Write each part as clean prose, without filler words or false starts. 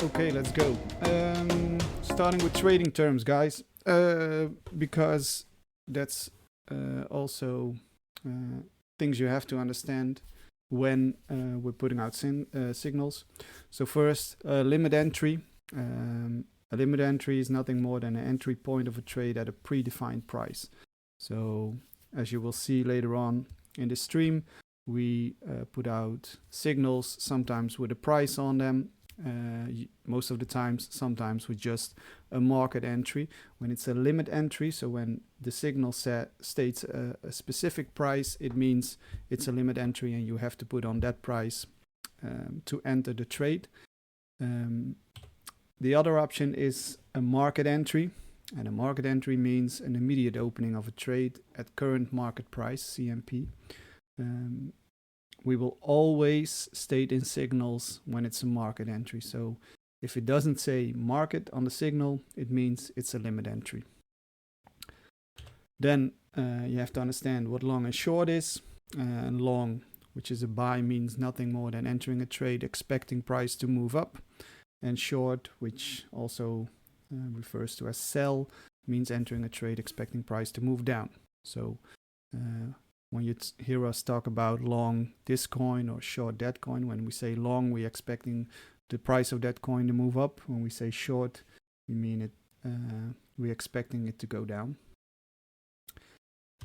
Okay, let's go. Starting with trading terms, guys, because that's also things you have to understand when we're putting out signals. So first, limit entry. A limit entry is nothing more than an entry point of a trade at a predefined price. So as you will see later on in the stream, we put out signals, sometimes with a price on them, most of the times, sometimes with just a market entry. When it's a limit entry, so when the signal states a specific price, it means it's a limit entry and you have to put on that price to enter the trade. The other option is a market entry, and a market entry means an immediate opening of a trade at current market price, CMP. We will always state in signals when it's a market entry. So if it doesn't say market on the signal, it means it's a limit entry. Then you have to understand what long and short is. And long, which is a buy, means nothing more than entering a trade expecting price to move up. And short, which also refers to as sell, means entering a trade expecting price to move down. So when you hear us talk about long this coin or short that coin, when we say long, we're expecting the price of that coin to move up. When we say short, we mean it. We're expecting it to go down.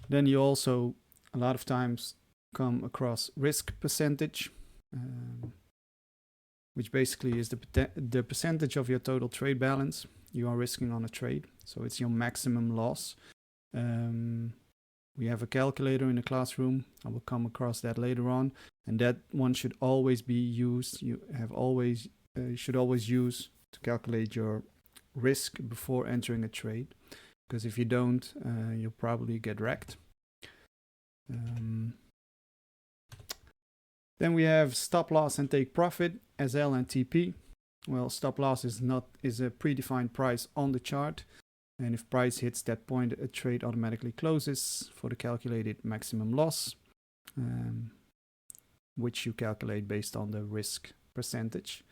Then you also a lot of times come across risk percentage, which basically is the percentage of your total trade balance you are risking on a trade. So it's your maximum loss. We have a calculator in the classroom. I will come across that later on, and that one should always be used. You should always use to calculate your risk before entering a trade, because if you don't, you'll probably get wrecked. Then we have stop loss and take profit, SL and TP. Well, stop loss is a predefined price on the chart. And if price hits that point, a trade automatically closes for the calculated maximum loss, which you calculate based on the risk percentage.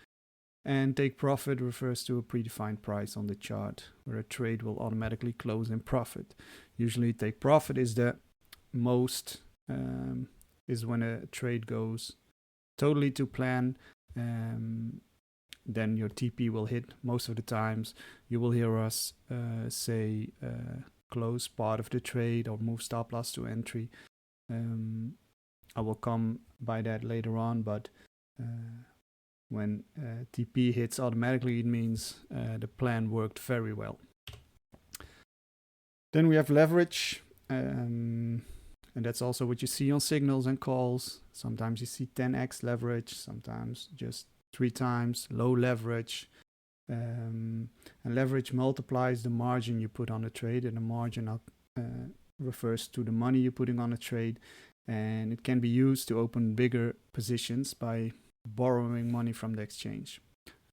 And take profit refers to a predefined price on the chart where a trade will automatically close in profit. Usually take profit is the most, is when a trade goes totally to plan. Then your TP will hit. Most of the times you will hear us say close part of the trade or move stop loss to entry. I will come by that later on, but when TP hits automatically, it means the plan worked very well. Then we have leverage, and that's also what you see on signals and calls. Sometimes you see 10x leverage, sometimes just 3 times, low leverage. And leverage multiplies the margin you put on a trade, and the margin refers to the money you're putting on a trade, and it can be used to open bigger positions by borrowing money from the exchange.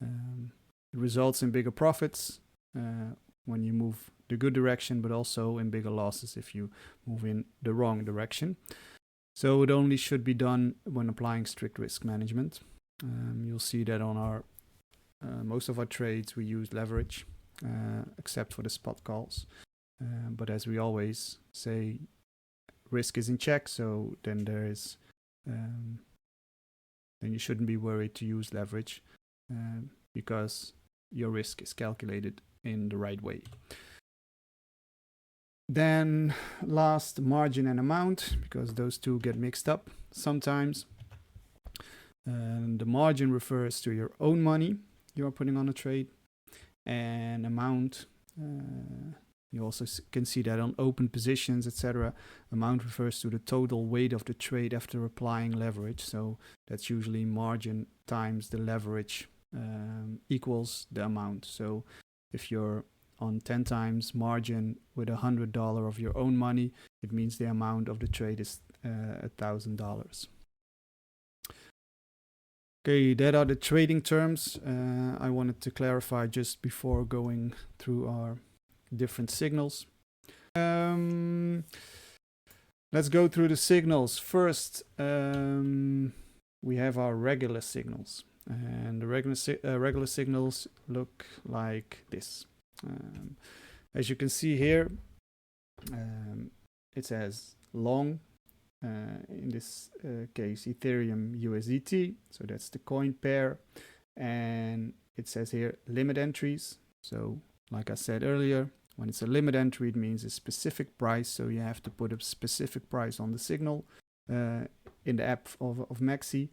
It results in bigger profits when you move the good direction, but also in bigger losses if you move in the wrong direction. So it only should be done when applying strict risk management. You'll see that on our most of our trades we use leverage, except for the spot calls. But as we always say, risk is in check, so then there is then you shouldn't be worried to use leverage because your risk is calculated in the right way. Then last, margin and amount, because those two get mixed up sometimes. The margin refers to your own money you are putting on a trade, and amount, you also can see that on open positions, etc. Amount refers to the total weight of the trade after applying leverage. So that's usually margin times the leverage equals the amount. So if you're on 10 times margin with $100 of your own money, it means the amount of the trade is $1,000. Okay, that are the trading terms I wanted to clarify just before going through our different signals. Let's go through the signals. First, we have our regular signals. and the regular signals look like this. As you can see here, it says long, in this case Ethereum USDT, so that's the coin pair, and it says here limit entries. So like I said earlier, when it's a limit entry, it means a specific price, so you have to put a specific price on the signal in the app of Maxi.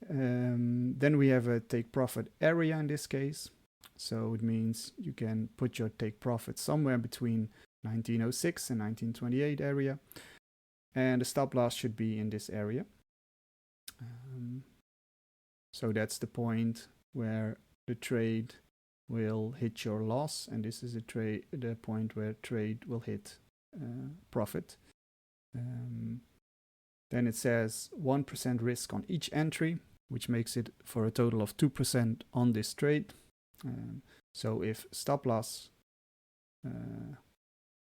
Then we have a take profit area in this case, so it means you can put your take profit somewhere between 1906 and 1928 area, and the stop loss should be in this area. So that's the point where the trade will hit your loss, and this is the point where trade will hit profit. Then it says 1% risk on each entry, which makes it for a total of 2% on this trade. So if stop loss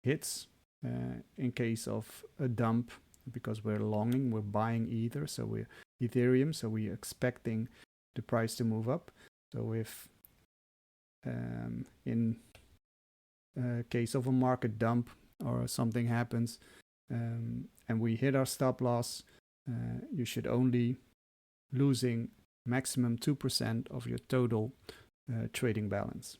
hits in case of a dump, because we're longing, we're buying Ether, so we're Ethereum, so we're expecting the price to move up. So if in case of a market dump or something happens and we hit our stop loss, you should only losing maximum 2% of your total trading balance.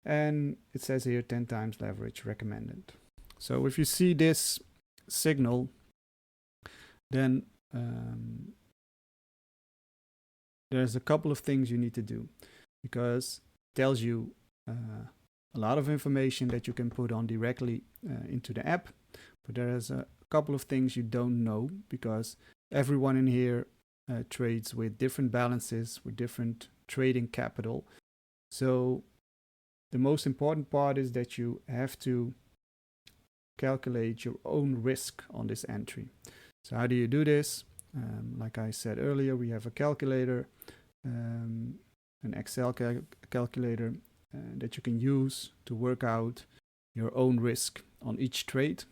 And it says here 10 times leverage recommended. So if you see this signal, then there's a couple of things you need to do, because it tells you a lot of information that you can put on directly into the app, but there's a couple of things you don't know, because everyone in here trades with different balances, with different trading capital. So the most important part is that you have to calculate your own risk on this entry. So how do you do this? Like I said earlier, we have a calculator, an Excel calculator that you can use to work out your own risk on each trade.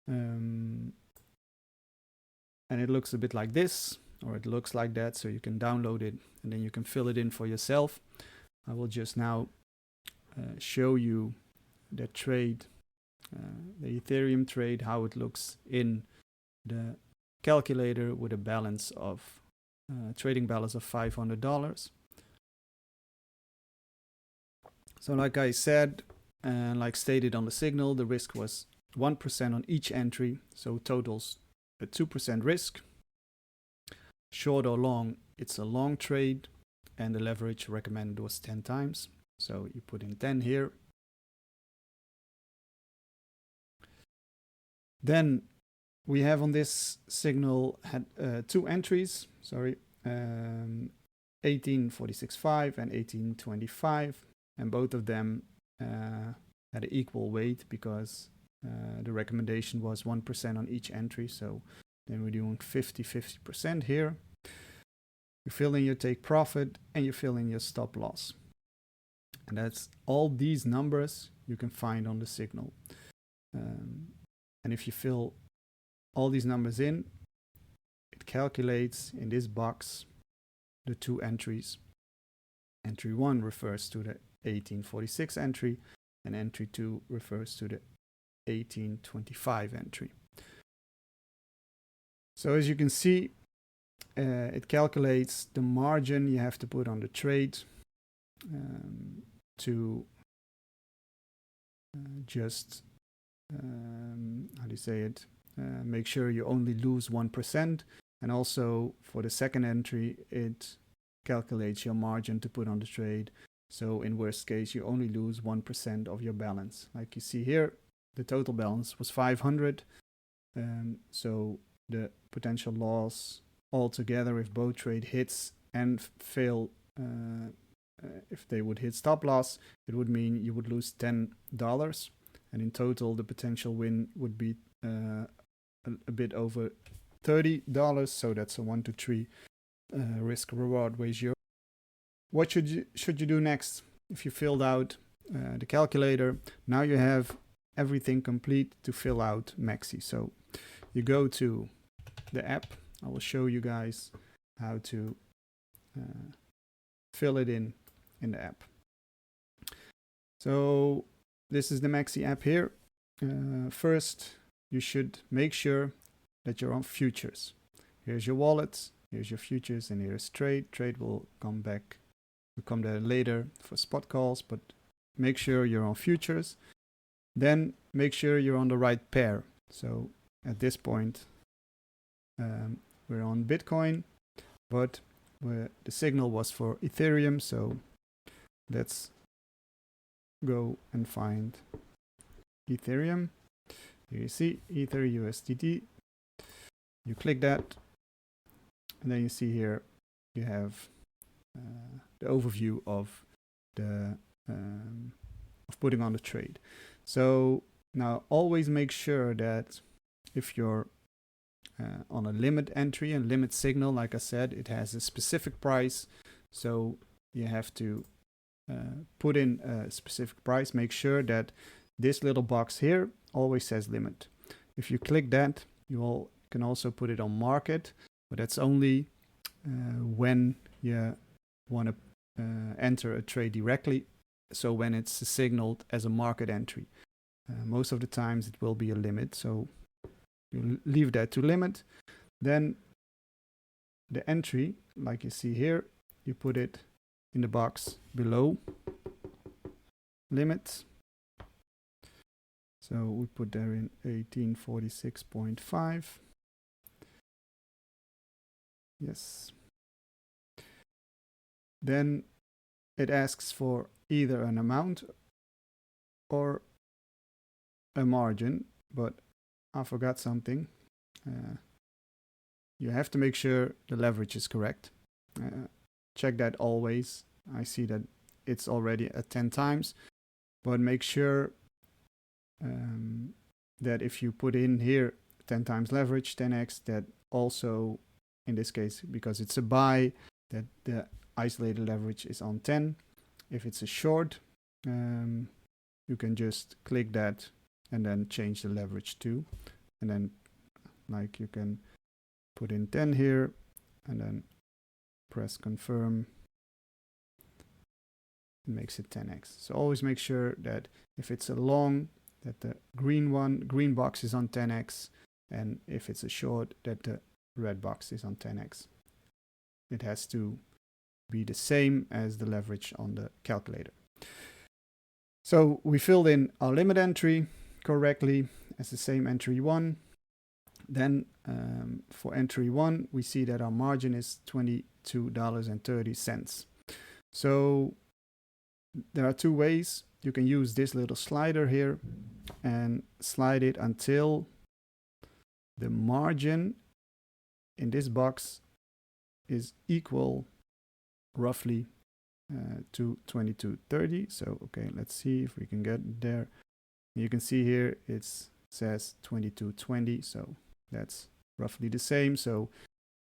And it looks a bit like this, or it looks like that, so you can download it and then you can fill it in for yourself. I will just now show you the trade, the Ethereum trade, how it looks in the calculator with a balance of trading balance of $500. So like I said, like stated on the signal, the risk was 1% on each entry, so totals a 2% risk. Short or long, it's a long trade, and the leverage recommended was 10 times. So you put in 10 here. Then we have on this signal had two entries, 1846.5 and 1825, and both of them had an equal weight, because the recommendation was 1% on each entry. So then we're doing 50% here. You fill in your take profit and you fill in your stop loss. And that's all these numbers you can find on the signal. And if you fill all these numbers in, it calculates in this box the two entries. Entry 1 refers to the 1846 entry, and entry 2 refers to the 1825 entry. So as you can see, it calculates the margin you have to put on the trade to just, how do you say it, make sure you only lose 1%. And also for the second entry, it calculates your margin to put on the trade. So in worst case, you only lose 1% of your balance. Like you see here, the total balance was 500. So the potential loss altogether, if both trade hits and fail, if they would hit stop loss, it would mean you would lose $10. And in total, the potential win would be a bit over $30. So that's a 1 to 3 risk reward ratio. What should you do next? If you filled out the calculator, now you have everything complete to fill out Maxi. So you go to the app. I will show you guys how to fill it in the app. So this is the Maxi app here. First, you should make sure that you're on futures. Here's your wallet, here's your futures, and here's trade. Trade will come back. We'll come there later for spot calls, but make sure you're on futures. Then make sure you're on the right pair. So at this point, we're on Bitcoin, but the signal was for Ethereum. So let's go and find Ethereum. Here you see Ether USDT. You click that, and then you see here you have the overview of the of putting on the trade. So now always make sure that if you're on a limit entry and limit signal, like I said, it has a specific price. So you have to put in a specific price. Make sure that this little box here always says limit. If you click that, you can also put it on market, but that's only when you want to enter a trade directly. So when it's signaled as a market entry, most of the times it will be a limit. So you leave that to limit. Then the entry, like you see here, you put it in the box below limit. So we put there in 1846.5. Yes. Then it asks for either an amount or a margin, but I forgot something. You have to make sure the leverage is correct. Check that always. I see that it's already at 10 times, but make sure that if you put in here 10 times leverage, 10x, that also, in this case, because it's a buy, that the isolated leverage is on 10. If it's a short, you can just click that and then change the leverage to, and then like you can put in 10 here and then press confirm. It makes it 10x. So always make sure that if it's a long, that the green box is on 10x, and if it's a short, that the red box is on 10x. It has to be the same as the leverage on the calculator. So we filled in our limit entry correctly as the same entry 1. Then for entry 1, we see that our margin is $22.30. So there are two ways. You can use this little slider here and slide it until the margin in this box is equal roughly to 22.30. So okay, let's see if we can get there. You can see here it says 22.20, so that's roughly the same. So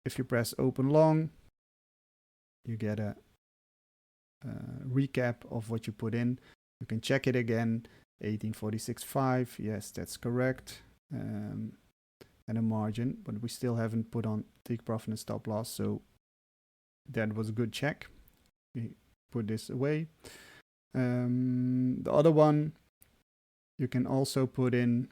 if you press open long, you get a recap of what you put in. You can check it again. 1846.5, yes, that's correct, and a margin, but we still haven't put on take profit and stop loss, so that was a good check. We put this away. The other one, you can also put in,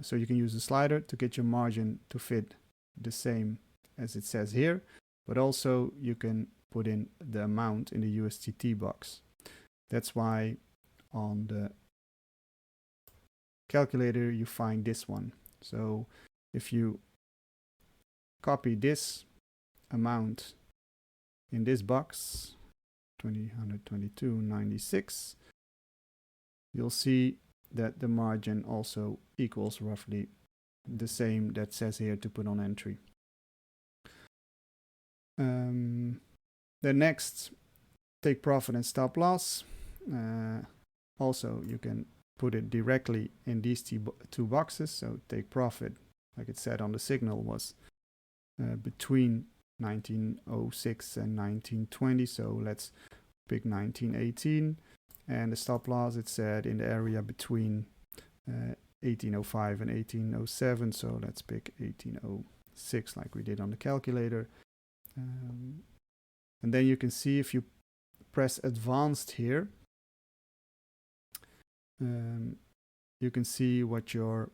so you can use the slider to get your margin to fit the same as it says here, but also you can put in the amount in the USDT box. That's why on the calculator you find this one. So if you copy this amount in this box, 122.96, you'll see that the margin also equals roughly the same that says here to put on entry. The next, take profit and stop loss. Also, you can put it directly in these two boxes. So take profit, like it said on the signal, was between 1906 and 1920. So let's pick 1918. And the stop loss, it said in the area between 1805 and 1807. So let's pick 1806 like we did on the calculator. And then you can see if you press advanced here, you can see what your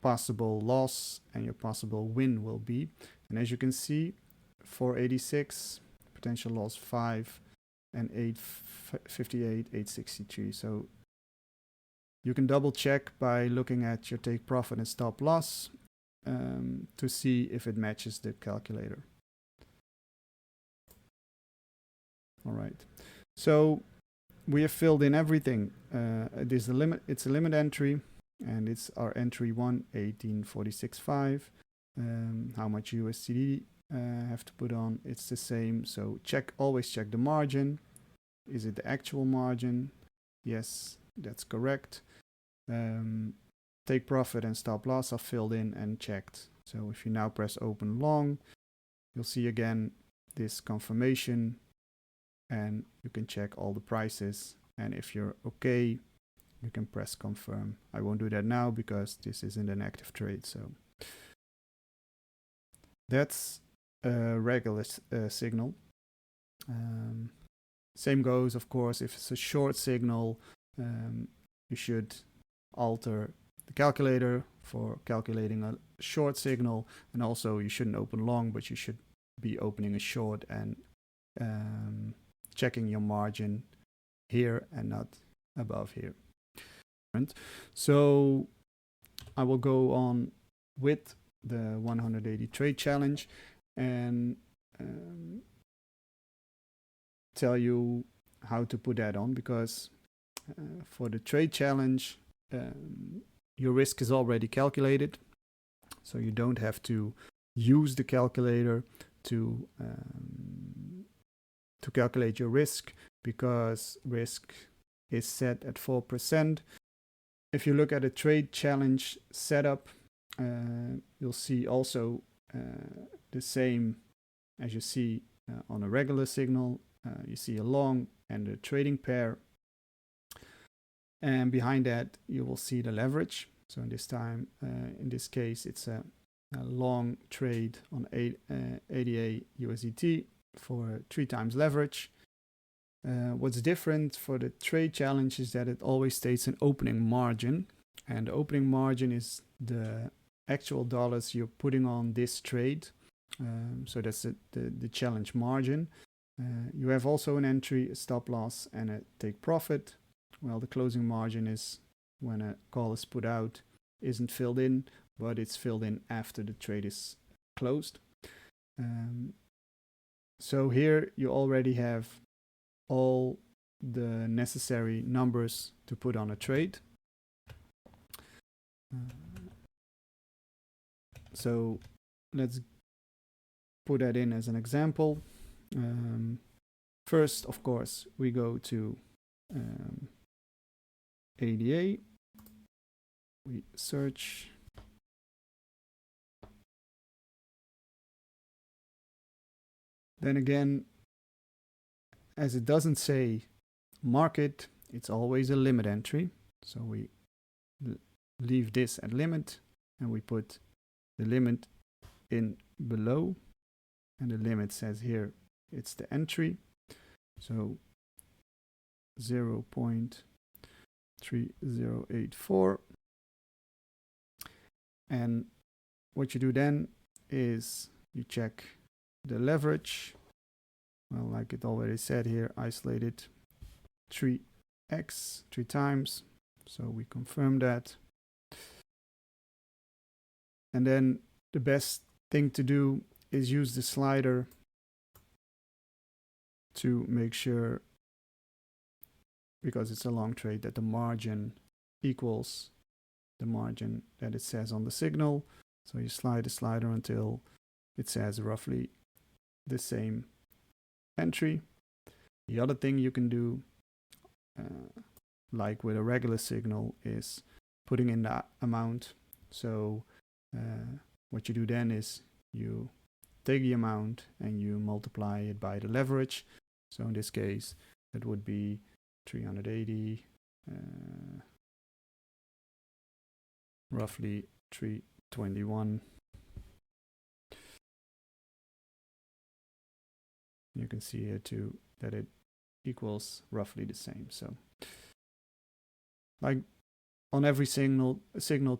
possible loss and your possible win will be. And as you can see, 486, potential loss 5, and 858, 863. So you can double check by looking at your take profit and stop loss to see if it matches the calculator. All right, so we have filled in everything. It is the limit. It's a limit entry, and it's our entry 1, 1846.5. How much USD have to put on? It's the same. So always check the margin. Is it the actual margin? Yes, that's correct. Take profit and stop loss are filled in and checked. So if you now press open long, you'll see again this confirmation, and you can check all the prices. And if you're okay, you can press confirm. I won't do that now because this isn't an active trade. So that's a regular signal. Same goes, of course, if it's a short signal, you should alter the calculator for calculating a short signal. And also you shouldn't open long, but you should be opening a short and checking your margin here and not above here. So I will go on with the 180 trade challenge and tell you how to put that on, because for the trade challenge your risk is already calculated, so you don't have to use the calculator to calculate your risk, because risk is set at 4%. If you look at a trade challenge setup, you'll see also the same as you see on a regular signal. You see a long and a trading pair, and behind that you will see the leverage. So in this case, it's a long trade on ADA USDT for 3 times leverage. What's different for the trade challenge is that it always states an opening margin, and the opening margin is the actual dollars you're putting on this trade. So that's the challenge margin. You have also an entry, a stop loss, and a take profit. Well, the closing margin is when a call is put out, isn't filled in, but it's filled in after the trade is closed. So here you already have all the necessary numbers to put on a trade. So let's put that in as an example. First, of course, we go to ADA. We search. Then again, as it doesn't say market, it's always a limit entry. So we leave this at limit, and we put the limit in below, and the limit says here it's the entry. So 0.3084. And what you do then is you check the leverage. Well, like it already said here, isolated 3x, 3 times. So we confirm that. And then the best thing to do is use the slider to make sure, because it's a long trade, that the margin equals the margin that it says on the signal. So you slide the slider until it says roughly the same entry. The other thing you can do, like with a regular signal, is putting in the amount. So what you do then is you take the amount and you multiply it by the leverage. So in this case, that would be 380, roughly 321. You can see here too that it equals roughly the same. So like on every signal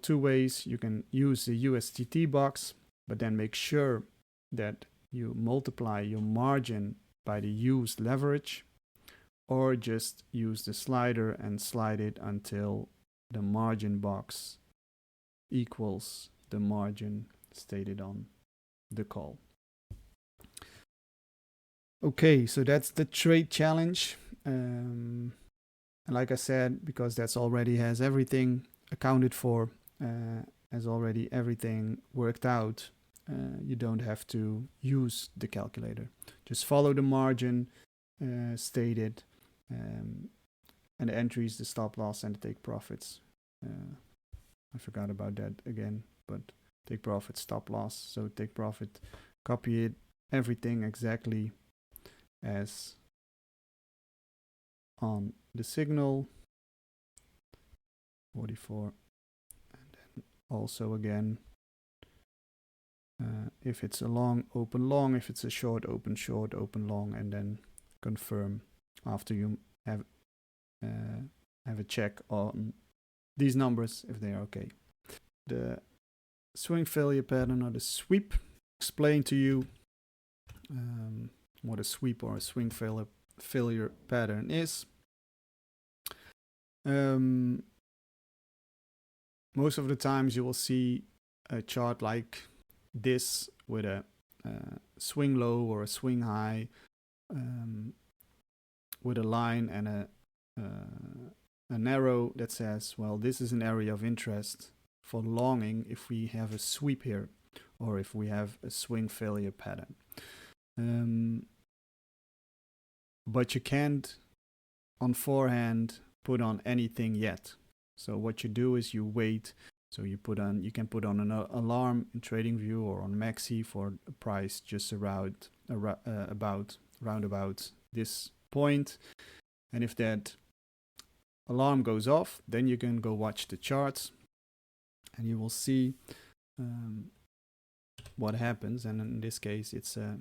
two ways, you can use the USDT box, but then make sure that you multiply your margin by the used leverage, or just use the slider and slide it until the margin box equals the margin stated on the call. Okay, so that's the trade challenge. And like I said, because that's already has everything accounted for, has already everything worked out, you don't have to use the calculator. Just follow the margin stated, and the entries, the stop loss, and the take profits. I forgot about that again, but take profit, stop loss. So take profit, copy it, everything exactly as on the signal 44, and then also again, if it's a long, open long, if it's a short, open short, open long, and then confirm after you have a check on these numbers if they are okay. The swing failure pattern, or the sweep, explain to you what a sweep or a swing failure pattern is. Most of the times you will see a chart like this with a swing low or a swing high, with a line and an arrow that says, well, this is an area of interest for longing if we have a sweep here, or if we have a swing failure pattern. But you can't on forehand put on anything yet. So what you do is you wait. So you can put on an alarm in TradingView or on Maxi for a price just around about this point. And if that alarm goes off, then you can go watch the charts, and you will see what happens. And in this case, it's I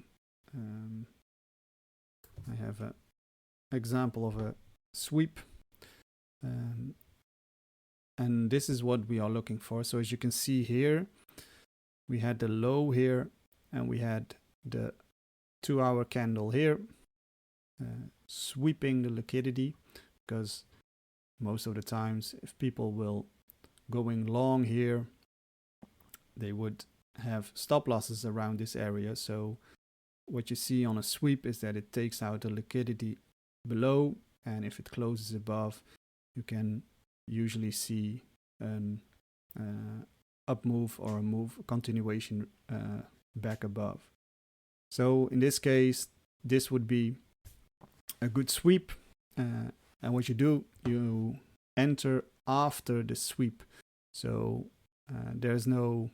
have an example of a sweep, and this is what we are looking for. So as you can see here, we had the low here, and we had the 2-hour candle here, sweeping the liquidity, because most of the times if people will going long here, they would have stop losses around this area. So what you see on a sweep is that it takes out the liquidity below, and if it closes above, you can usually see an up move or a continuation back above. So in this case, this would be a good sweep, and what you do, you enter after the sweep. So there's no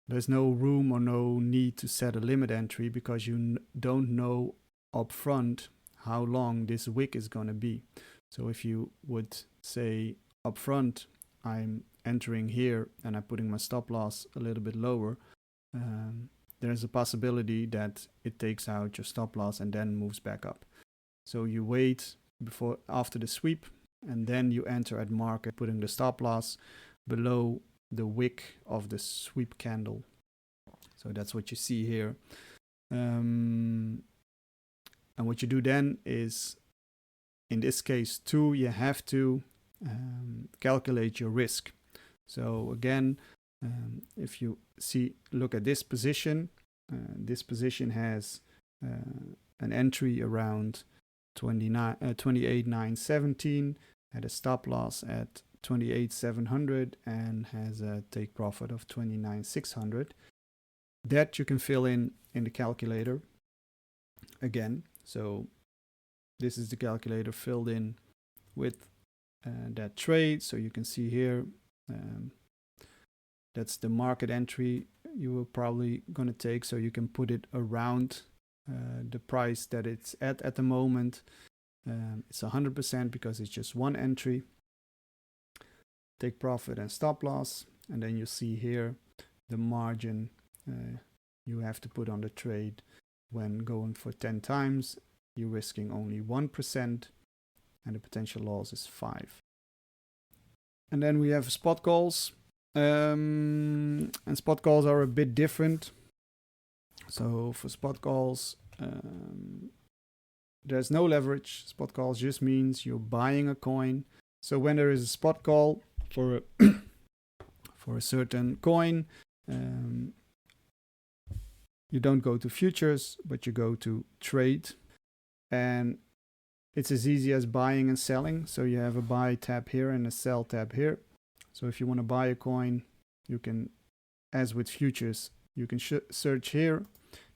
room or no need to set a limit entry, because you don't know upfront how long this wick is going to be. So if you would say upfront, I'm entering here and I'm putting my stop loss a little bit lower, there's a possibility that it takes out your stop loss and then moves back up. So you wait after the sweep, and then you enter at market, putting the stop loss below the wick of the sweep candle. So that's what you see here. And what you do then is, in this case too, you have to calculate your risk. So again, if you look at this position has an entry around 28,917, had a stop loss at 28,700, and has a take profit of 29,600. That you can fill in the calculator again. So this is the calculator filled in with that trade. So you can see here, that's the market entry you were probably going to take. So you can put it around the price that it's at the moment. It's 100% because it's just one entry. Take profit and stop loss, and then you see here the margin you have to put on the trade when going for 10 times, you're risking only 1% and the potential loss is 5. And then we have spot calls. And spot calls are a bit different. So for spot calls, there's no leverage. Spot calls just means you're buying a coin. So when there is a spot call for a certain coin, you don't go to futures, but you go to trade. And it's as easy as buying and selling. So you have a buy tab here and a sell tab here. So if you want to buy a coin, you can, as with futures, you can search here.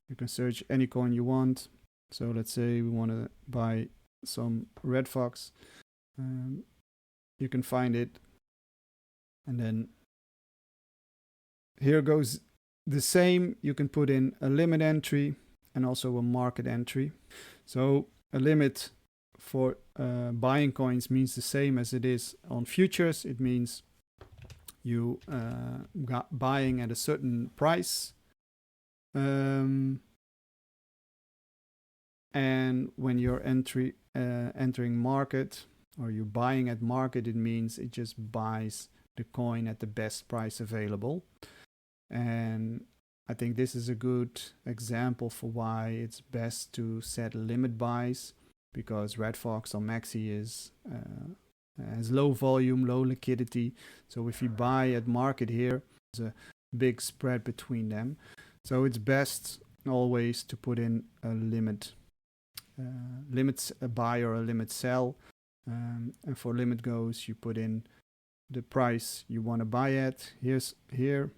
You can search any coin you want. So let's say we want to buy some Red Fox. You can find it. And then here goes the same. You can put in a limit entry and also a market entry. So a limit for buying coins means the same as it is on futures. It means you got buying at a certain price. And when you're entering market, or you're buying at market, it means it just buys the coin at the best price available. And I think this is a good example for why it's best to set limit buys, because Red Fox or Maxi has low volume, low liquidity. So if you buy at market here, there's a big spread between them. So it's best always to put in a limit buy or a limit sell. And for limit goes, you put in the price you want to buy at. Here.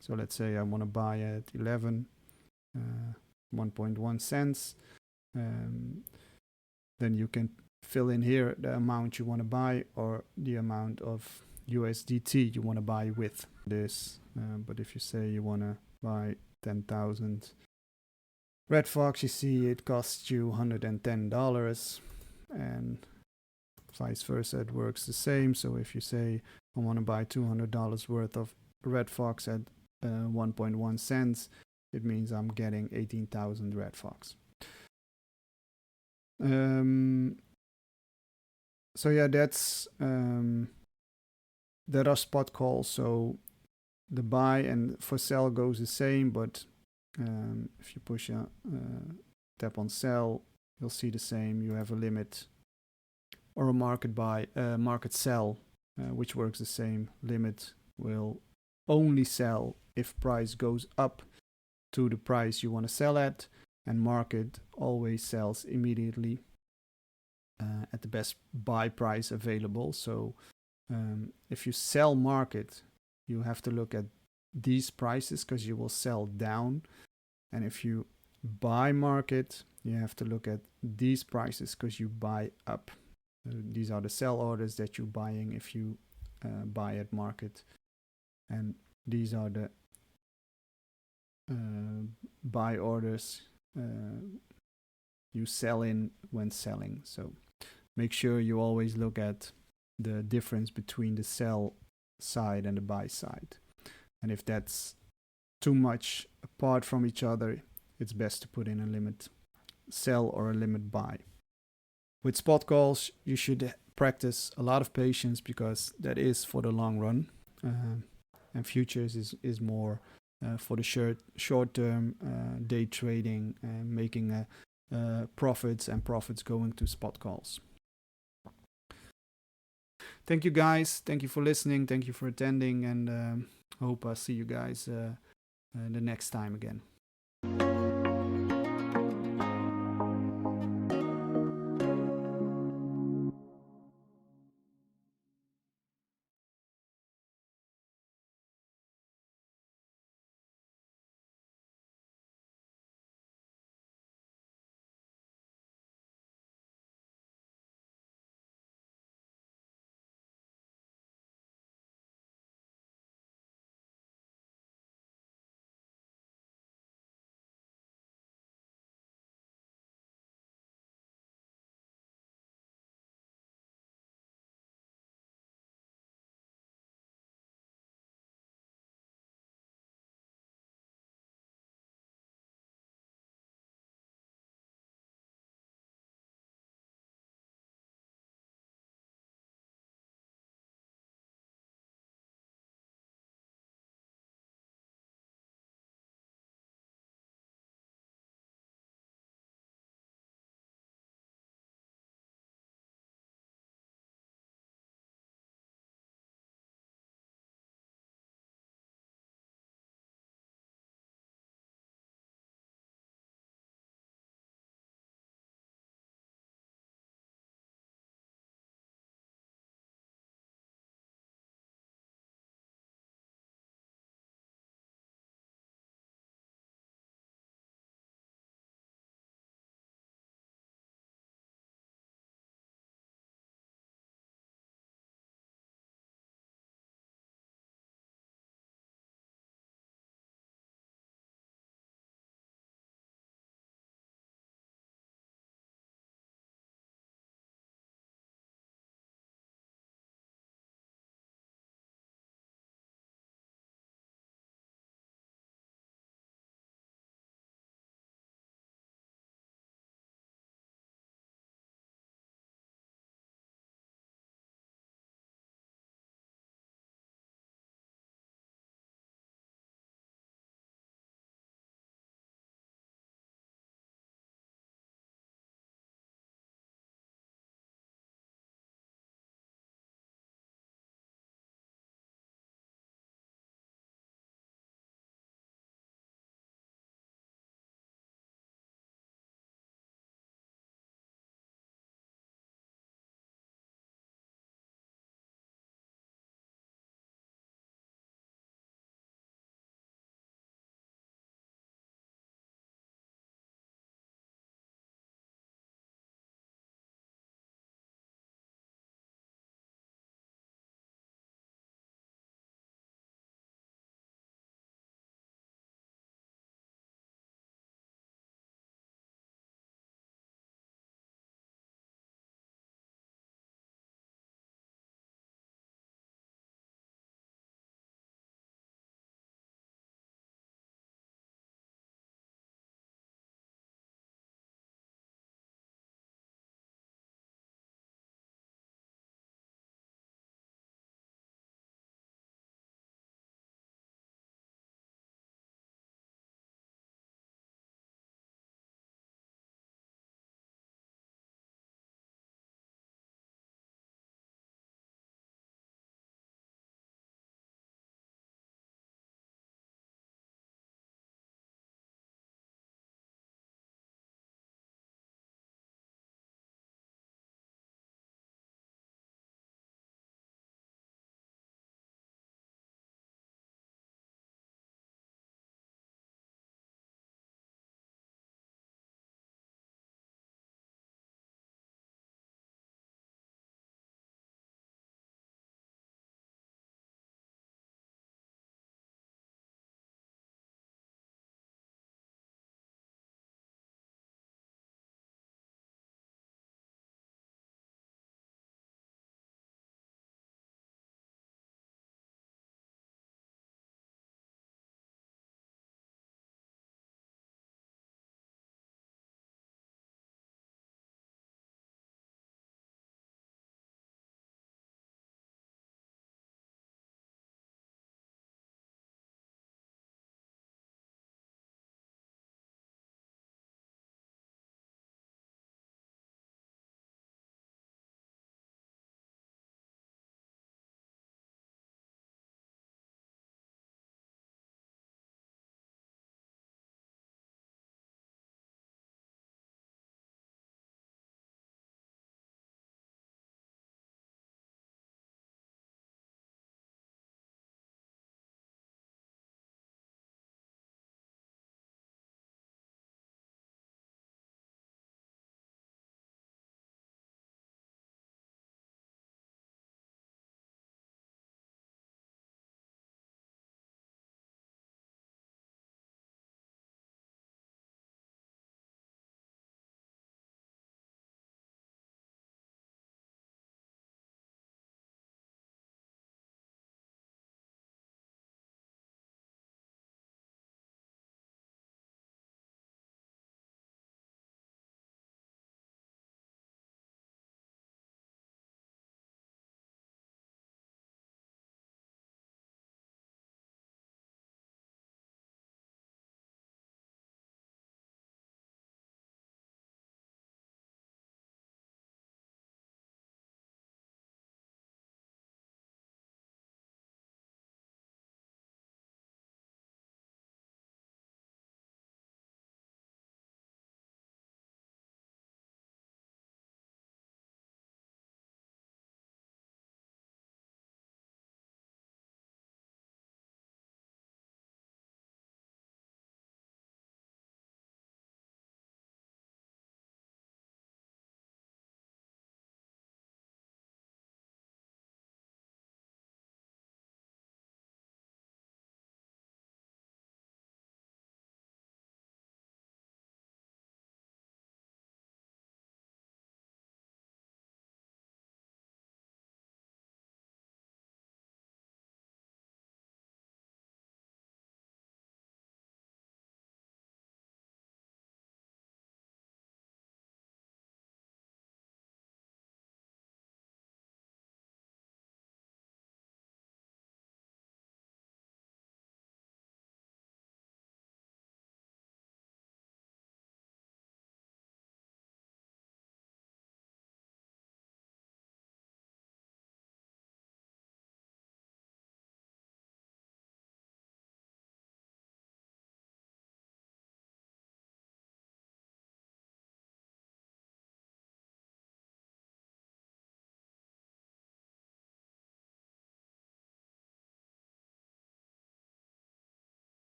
So let's say I want to buy at 1.1 cents. Then you can fill in here the amount you want to buy or the amount of USDT you want to buy with this. But if you say you want to buy 10,000 Red Fox, you see it costs you $110, and vice versa, it works the same. So if you say I want to buy $200 worth of Red Fox at 1.1 cents, it means I'm getting 18,000 Red Fox. So yeah, that are spot calls. So the buy and for sell goes the same, but if you push a tap on sell, you'll see the same. You have a limit or a market buy, market sell, which works the same. Limit will only sell if price goes up to the price you want to sell at, and market always sells immediately at the best buy price available. So if you sell market, you have to look at these prices because you will sell down. And if you buy market, you have to look at these prices because you buy up. These are the sell orders that you're buying if you buy at market. And these are the buy orders you sell in when selling. So make sure you always look at the difference between the sell side and the buy side. And if that's too much apart from each other, it's best to put in a limit sell or a limit buy. With spot calls, you should practice a lot of patience because that is for the long run. And futures is more for the short term day trading and making profits going to spot calls. Thank you guys. Thank you for listening. Thank you for attending, and hope I see you guys the next time again.